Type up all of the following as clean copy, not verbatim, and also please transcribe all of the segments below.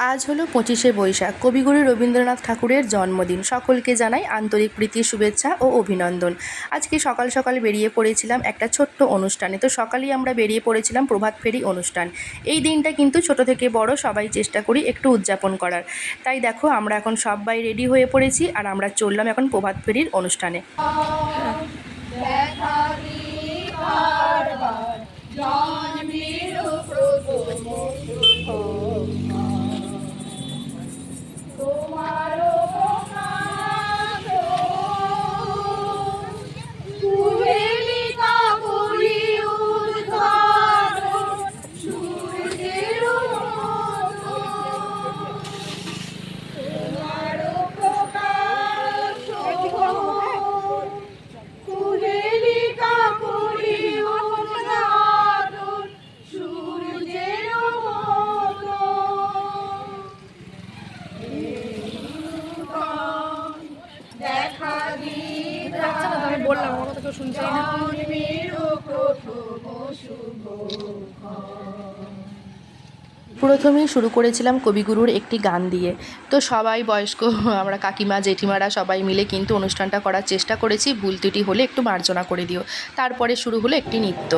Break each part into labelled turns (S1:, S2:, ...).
S1: আজ হলো 25শে বৈশাখ, কবিগুরু রবীন্দ্রনাথ ঠাকুরের জন্মদিন। সকলকে জানাই আন্তরিক প্রীতি, শুভেচ্ছা ও অভিনন্দন। আজকে সকাল সকাল বেরিয়ে পড়েছিলাম একটা ছোট্ট অনুষ্ঠানে। তো সকালেই আমরা বেরিয়ে পড়েছিলাম প্রভাত ফেরি অনুষ্ঠান। এই দিনটা কিন্তু ছোট থেকে বড় সবাই চেষ্টা করি একটু উদযাপন করার। তাই দেখো আমরা এখন সবাই রেডি হয়ে পড়েছি আর আমরা চললাম এখন প্রভাত ফেরির অনুষ্ঠানে।
S2: বললাম আমার কথা কেউ শুনছে না।
S1: প্রথমেই শুরু করেছিলাম কবিগুরুর একটি গান দিয়ে। তো সবাই বয়স্ক আমরা কাকিমা জেঠিমারা সবাই মিলে কিন্তু অনুষ্ঠানটা করার চেষ্টা করেছি। ভুল ত্রুটি হলে একটু মার্জনা করে দিও। তারপরে শুরু হলো একটি নৃত্য।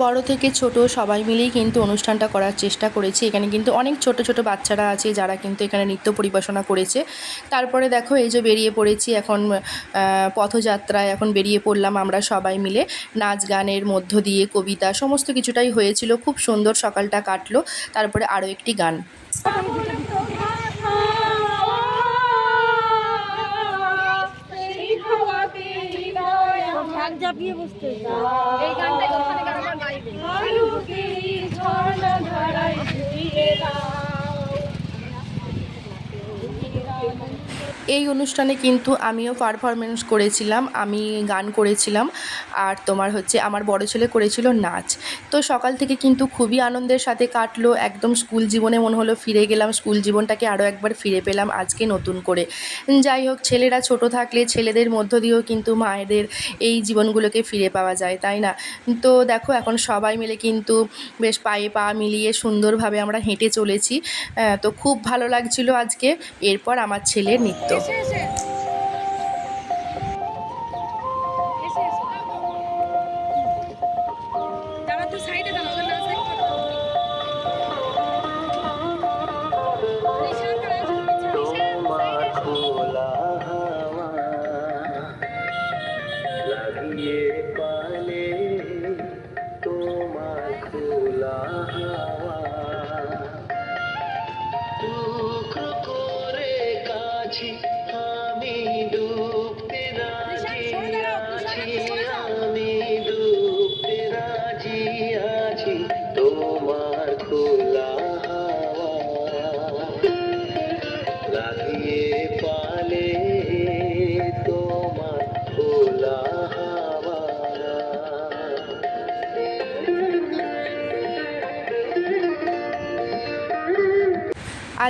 S1: বড় থেকে ছোট সবাই মিলেই কিন্তু অনুষ্ঠানটা করার চেষ্টা করেছি। এখানে কিন্তু অনেক ছোট ছোট বাচ্চারা আছে যারা কিন্তু এখানে নৃত্য পরিবেশনা করেছে। তারপরে দেখো এই যে বেরিয়ে পড়েছি এখন পথযাত্রায় এখন বেরিয়ে পড়লাম আমরা সবাই মিলে। নাচ গানের মধ্য দিয়ে কবিতা সমস্ত কিছুটাই হয়েছিল, খুব সুন্দর সকালটা কাটলো। তারপরে আরও একটি গান।
S2: ঝাঁপিয়ে বসতে এই গানটা ওখানে গেলে আমার
S1: এই অনুষ্ঠানে কিন্তু আমিও পারফরমেন্স করেছিলাম, আমি গান করেছিলাম আর তোমার হচ্ছে আমার বড় ছেলে করেছিল নাচ। তো সকাল থেকে কিন্তু খুবই আনন্দের সাথে কাটলো, একদম স্কুল জীবনে মনে হলো ফিরে গেলাম, স্কুল জীবনটাকে আরও একবার ফিরে পেলাম আজকে নতুন করে। যাই হোক, ছেলেরা ছোট থাকলে ছেলেদের মধ্য দিয়েও কিন্তু মায়েদের এই জীবনগুলোকে ফিরে পাওয়া যায়, তাই না? তো দেখো এখন সবাই মিলে কিন্তু বেশ পায়ে পা মিলিয়ে সুন্দরভাবে আমরা হেঁটে চলেছি। তো খুব ভালো লাগছিল আজকে। এরপর আমার ছেলের নৃত্য।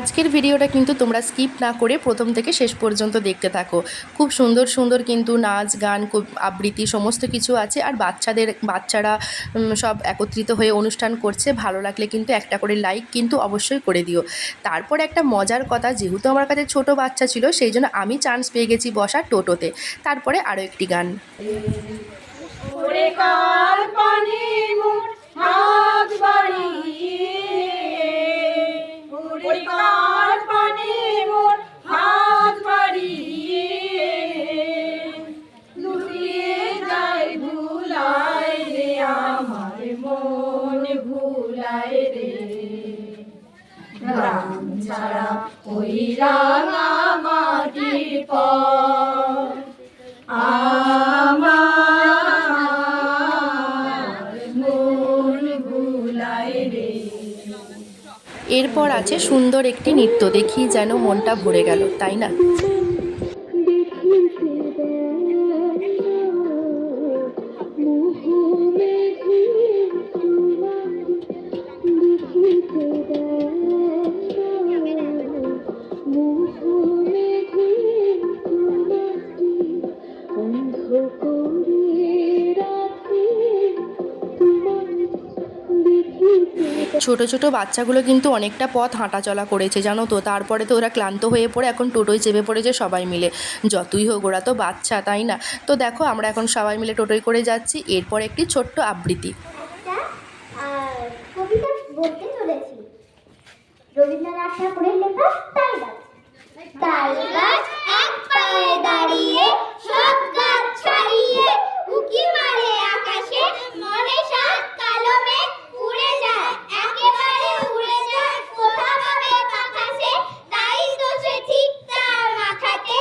S1: আজকের ভিডিওটা কিন্তু তোমরা স্কিপ না করে প্রথম থেকে শেষ পর্যন্ত দেখতে থাকো। খুব সুন্দর সুন্দর কিন্তু নাচ গান আবৃত্তি সমস্ত কিছু আছে। আর বাচ্চারা সব একত্রিত হয়ে অনুষ্ঠান করছে। ভালো লাগলে কিন্তু একটা করে লাইক কিন্তু অবশ্যই করে দিও। তারপর একটা মজার কথা, যেহেতু আমার কাছে ছোট বাচ্চা ছিল সেই জন্য আমি চান্স পেয়ে গেছি বসার টোটোতে। তারপরে আরও একটি গান।
S3: ওরে কার পানে মোর হাত বাড়িয়ে, ওরে কার পানে মোর হাত বাড়িয়ে, লুটিয়ে যায় ভুলায় রে আমার মন ভুলায় রে, গ্রাম ছাড়া ওই রাঙা মাটির পর
S1: এরপর আছে সুন্দর একটি নৃত্য, দেখি যেন মনটা ভরে গেল, তাই না? ছোট ছোট বাচ্চাগুলো কিন্তু অনেকটা পথ হাঁটাচলা করেছে জানো তো। তারপরে তো ওরা ক্লান্ত হয়ে পড়ে এখন টোটোয় চেপে পড়েছে সবাই মিলে। যতই হোক ওরা তো বাচ্চা, তাই না? তো দেখো আমরা এখন সবাই মিলে টোটোয় করে যাচ্ছি। এরপর একটি ছোট্ট আবৃত্তি।
S4: কবিতা বলতে চলেছি। রবীন্দ্রনাথ ঠাকুরের লেখা তাল গাছ। তাল গাছ এক পায়ে দাঁড়িয়ে, সব গাছ ছাড়িয়ে, উকি মারে আকাশে, মনে সাত কালো মেঘ উড়ে যায়, একেবারে উড়ে যায়, কোথা পাবে বাতাসে, তাই তো সে ঠিক তার মাথাতে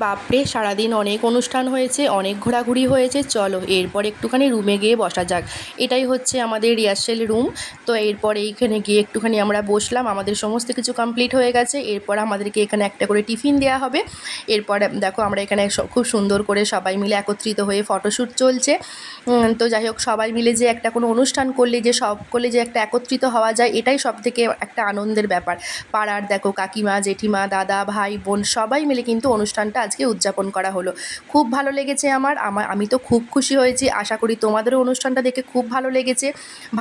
S1: বাপরে, সারাদিন অনেক অনুষ্ঠান হয়েছে, অনেক ঘোরাঘুরি হয়েছে। চলো এরপর একটুখানি রুমে গিয়ে বসা যাক। এটাই হচ্ছে আমাদের রিহার্সেল রুম। তো এরপর এইখানে গিয়ে একটুখানি আমরা বসলাম, আমাদের সমস্ত কিছু কমপ্লিট হয়ে গেছে। এরপর আমাদেরকে এখানে একটা করে টিফিন দেওয়া হবে। এরপর দেখো আমরা এখানে খুব সুন্দর করে সবাই মিলে একত্রিত হয়ে ফটোশ্যুট চলছে। তো যাই হোক, সবাই মিলে যে একটা কোনো অনুষ্ঠান করলে যে সকলে যে একটা একত্রিত হওয়া যায়, এটাই সবথেকে একটা আনন্দের ব্যাপার। পাড়ার দেখো কাকিমা, জেঠিমা, দাদা, ভাই, বোন সবাই মিলে কিন্তু অনুষ্ঠানটা আজকে উদযাপন করা হলো। খুব ভালো লেগেছে আমি তো খুব খুশি হয়েছি। আশা করি তোমাদেরও অনুষ্ঠানটা দেখে খুব ভালো লেগেছে।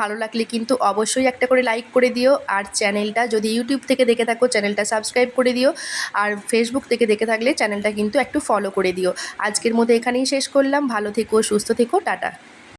S1: ভালো লাগলে কিন্তু অবশ্যই একটা করে লাইক করে দিও। আর চ্যানেলটা যদি ইউটিউব থেকে দেখে থাকো চ্যানেলটা সাবস্ক্রাইব করে দিও। আর ফেসবুক থেকে দেখে থাকলে চ্যানেলটা কিন্তু একটু ফলো করে দিও। আজকের মতো এখানেই শেষ করলাম। ভালো থেকো, সুস্থ থেকো, টাটা।